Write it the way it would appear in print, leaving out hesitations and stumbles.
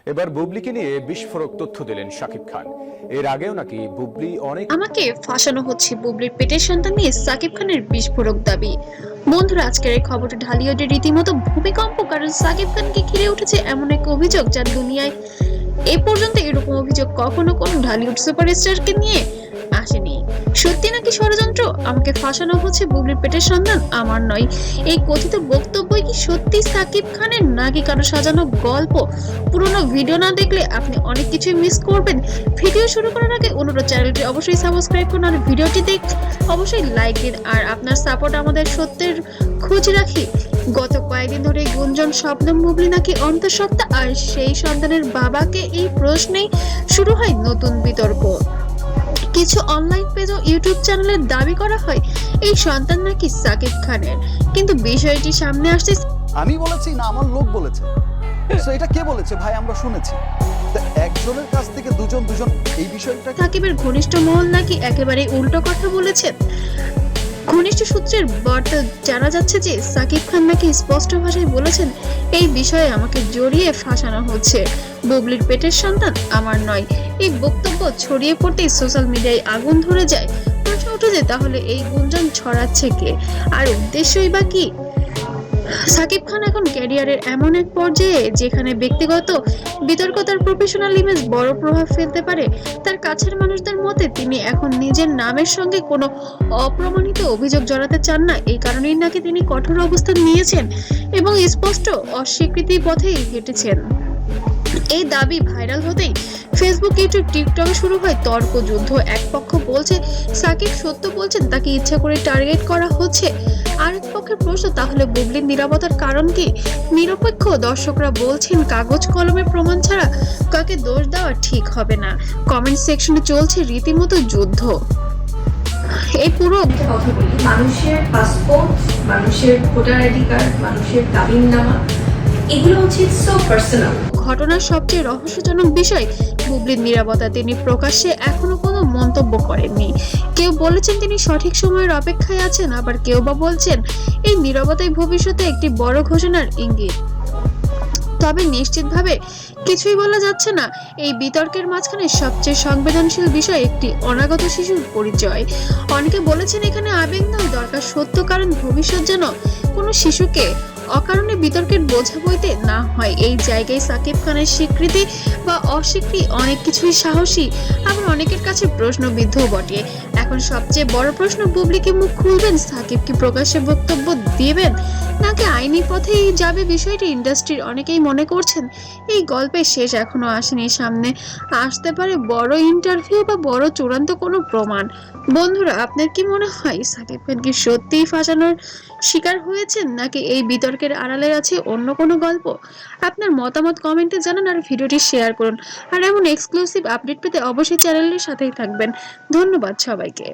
এবার বুবলিকে নিয়ে বিস্ফোরক তথ্য দিলেন শাকিব খান। এর আগেও নাকি বুবলি অনেক আমাকে ফাঁসানো হচ্ছে, বুবলির পেটের সন্তান নিয়ে সাকিব খানের বিস্ফোরক দাবি। বন্ধুরা, আজকের এই খবরটি ঢালিউডে রীতিমতো ভূমিকম্প, কারণ সাকিব খানকে ঘিরে উঠেছে এমন এক অভিযোগ যার দুনিয়ায় এ পর্যন্ত এরকম অভিযোগ কখনো কোনো ঢালিউড সুপারস্টারকে নিয়ে আসেনি। সত্যি নাকি ষড়যন্ত্র? আমাকে ফাঁসানো হচ্ছে, বুবলির পেটের সন্তান আমার নয়, এই কথিত বক্তব্যই কি সত্যি সাকিব খানের নাকি কারো সাজানো গল্প? পুরোনো ভিডিও না দেখলে আপনি অনেক কিছুই মিস করবেন। ভিডিও শুরু করার আগে অনুরোধ, চ্যানেলটি অবশ্যই সাবস্ক্রাইব করুন আর ভিডিওটি অবশ্যই লাইক দিন। আর আপনার সাপোর্ট আমাদের সত্যের খোঁজ রাখি। গত কয়েকদিন ধরে গুঞ্জন শবনম বুবলি নাকি অন্তঃসত্ত্বা, আর সেই সন্তানের বাবাকে এই প্রশ্নেই শুরু হয় নতুন বিতর্ক। কিছু অনলাইন পেজ ও ইউটিউব চ্যানেলের দাবি করা হয় এই সন্তান নাকি সাকিব খানের, কিন্তু বিষয়টি সামনে আসছে। আমি বলেছি না, আমার লোক বলেছে। তো এটা কে বলেছে ভাই? আমরা শুনেছি। তো একজনের কাছ থেকে দুজন এই বিষয়টা। সাকিবের ঘনিষ্ঠ মহল নাকি একেবারে উল্টো কথা বলেছেন। ঘনিষ্ঠ সূত্রের বার্তা জানা যাচ্ছে যে সাকিব খান নাকি স্পষ্ট ভাষায় বলেছেন, এই বিষয়ে আমাকে জড়িয়ে ফাঁসানো হচ্ছে, বুবলির পেটের সন্তান আমার নয়। এই বক্তব্য ছড়িয়ে পড়তেই সোশ্যাল মিডিয়ায় আগুন ধরে যায়। প্রশ্ন উঠে যে তাহলে এই গুঞ্জন ছড়াচ্ছে কে, আর উদ্দেশ্যই বা কি? সাকিব খান এখন ক্যারিয়ারের এমন এক পর্যায়ে যেখানে ব্যক্তিগত বিতর্ক তার প্রফেশনাল ইমেজ বড় প্রভাব ফেলতে পারে। তার কাছের মানুষদের মতে তিনি এখন নিজের নামের সঙ্গে কোনো অপ্রমাণিত অভিযোগ জড়াতে চান না। এই কারণেই নাকি তিনি কঠোর অবস্থান নিয়েছেন এবং স্পষ্ট অস্বীকৃতির পথেই হেঁটেছেন। এই দাবি ভাইরাল হতেই ফেসবুক, ইউটিউব, টিকটকে শুরু হয় তর্কযুদ্ধ। এক পক্ষ বলছে সাকিব সত্য বলছেন, তাকে ইচ্ছা করে টার্গেট করা হচ্ছে। আরেক পক্ষের প্রশ্ন, তাহলে বুবলির নীরবতার কারণ কি? নিরপেক্ষ দর্শকরা বলছেন কাগজ কলমের প্রমাণ ছাড়া কাকে দোষ দেওয়া ঠিক হবে না। কমেন্ট সেকশনে চলছে রীতিমতো যুদ্ধ। এই পুরো কথা বলি, মানুষের পাসপোর্ট, মানুষের ভোটার আইডি কার্ড, মানুষের কাবিননামা, এগুলো হচ্ছে সো পার্সোনাল। ঘটনার সবচেয়ে রহস্যজনক বিষয় বুবলির নীরবতা। তিনি প্রকাশ্যে এখনো কোনো মন্তব্য করেননি। কেউ বলেছেন তিনি সঠিক সময়ের অপেক্ষায় আছেন, আবার কেউ বা বলছেন এই নীরবতাই ভবিষ্যতে একটি বড় ঘোষণার ইঙ্গিত। তবে নিশ্চিতভাবে কিছুই বলা যাচ্ছে না। এই বিতর্কের মাঝখানে সবচেয়ে সংবেদনশীল বিষয় একটি অনাগত শিশুর পরিচয়। অনেকে বলেছেন এখানে আবেগ নয়, দরকার সত্য, কারণ ভবিষ্যৎ যেন কোনো শিশুকে অকারণে বিতর্কের বোঝা বইতে না হয়। এই জায়গায় সাকিব খানের স্বীকৃতি বা অস্বীকৃতি অনেক কিছুই সাহসী, আবার অনেকের কাছে প্রশ্নবিদ্ধ বটে। এখন সবচেয়ে বড় প্রশ্ন, বুবলি কি মুখ খুলবেন? সাকিব কি প্রকাশ্যে বক্তব্য দিবেন, নাকি আইনি পথেই যাবে? বিষয়টি ইন্ডাস্ট্রির অনেকেই মনে করছেন এই গল্পের শেষ এখনো আসেনি। সামনে আসতে পারে বড় ইন্টারভিউ বা বড় চূড়ান্ত কোনো প্রমাণ। বন্ধুরা, আপনার কি মনে হয় সাকিব খান কি সত্যিই ফাঁসানোর শিকার হয়েছেন, নাকি এই বিতর্কের আড়ালে আছে অন্য কোনো গল্প? আপনার মতামত কমেন্টে জানান আর ভিডিওটি শেয়ার করুন। আর এমন এক্সক্লুসিভ আপডেট পেতে অবশ্যই চ্যানেলের সাথেই থাকবেন। ধন্যবাদ সবাইকে।